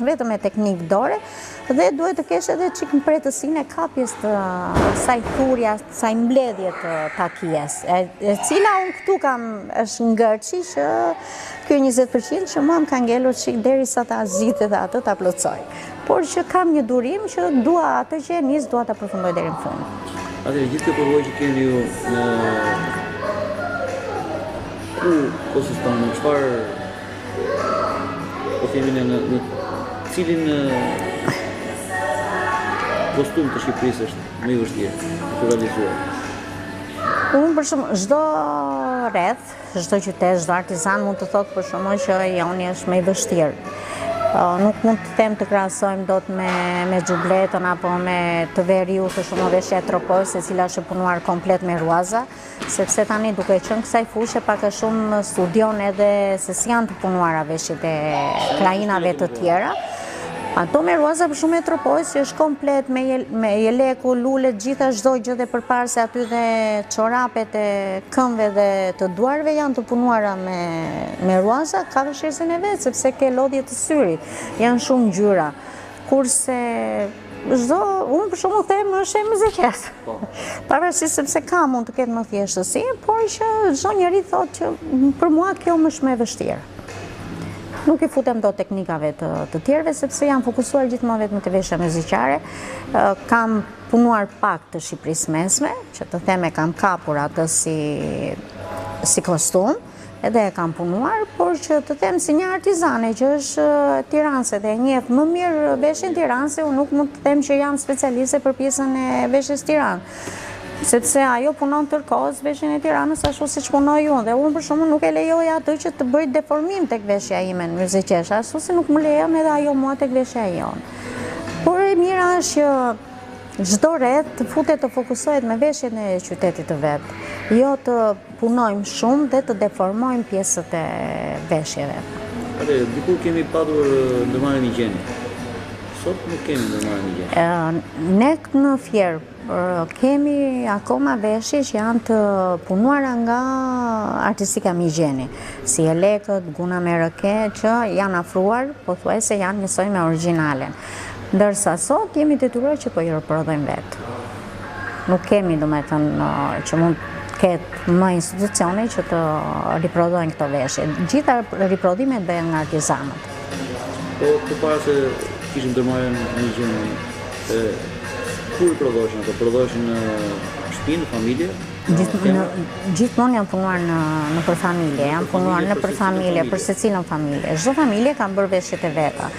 vetëm me teknikë dore dhe duhet të kesh edhe çik mbretësinë e kapjes të saj thurja, saj mbledhje të takijes, e cila unë këtu kam është ngërçi që ky 20% që mua më ka ngelur çik derisa ta zgjidhë dhe atë ta plotësoj. Por që kam një durim që dua atë që nis dua ta përfundoj deri në fund. Atë gjithë këtë përvojë që keni ju në ku kosiston në çfarë po themi në cilin kostum të Shqipërisë është më i vështirë të realizuar? Unë për shumë, çdo rreth, çdo qytet, çdo artizan mund të thotë për shembull që joni është më i vështirë. Nuk mund të them të krahasojmë dot me xhubletën apo me të veriu të shumë veshja e tropojës, e cila është punuar komplet me ruaza, sepse tani duke qenë kësaj fushë pak a shumë studion edhe se si janë të punuara veshjet e krajinave të tjera. Ato me ruaza për shumë e tropojës që është komplet me jeleku, lulet, gjitha çdo gjë dhe përparse aty dhe çorapet e këmbëve dhe të duarve janë të punuara me ruaza, ka vështirësinë e vet sepse ke lodhje të syrit, janë shumë ngjyra. Kurse unë për shembull them është e mëzëqes. Pavarësisht sepse ka mund të ketë më thjeshtësi, por që çdo njeri thotë që për mua kjo më është më e vështirë. Nuk i futem do teknikave të tjerëve, sepse jam fokusuar gjithmonë vetëm te veshja muzikare. Kam punuar pak të Shqipërisë mesme, që të them e kam kapur atë si kostum, edhe e kam punuar, por që të them si një artizane që është tiranse dhe e njeh më mirë veshjen tiranse, unë nuk mund të them që jam specialiste për pjesën e veshjes Tiranë. Sepse ajo punon tërkohës veshjen e Tiranës ashtu siç punoj unë dhe unë për shkakun nuk e lejoj atë që të bëj deformim tek veshja ime muzikesh, ashtu si nuk më lejon edhe ajo mua tek veshja jon. Por e mira është që çdo rreth të futet të fokusohet me veshjen e qytetit të vet, jo të punojmë shumë dhe të deformojmë pjesët e veshjeve. Atë dikur kemi padur ndërmarrjen e higjiene. Sot nuk kemi ndërmarrjen e higjiene. Ne në Fier kemi akoma veshje që janë të punuara nga artistika Migjeni, si elekët, guna me rëke, që janë afruar, pothuajse janë njësoj me origjinalen. Ndërsa sot jemi detyruar që po i riprodhojmë vetë. Nuk kemi, domethënë, që mund ketë më institucione që të riprodhojnë këto veshje. Gjitha riprodhimet bëhen nga artizanët. Po përpara se kishim ndërmarrjen e higjienës, ku i prodhoshin ato? Prodhoshin në shtëpi, në familje? Gjithmonë janë punuar në për familje, janë punuar në për familje, për secilën familje. Çdo familje ka bërë veshjet e veta.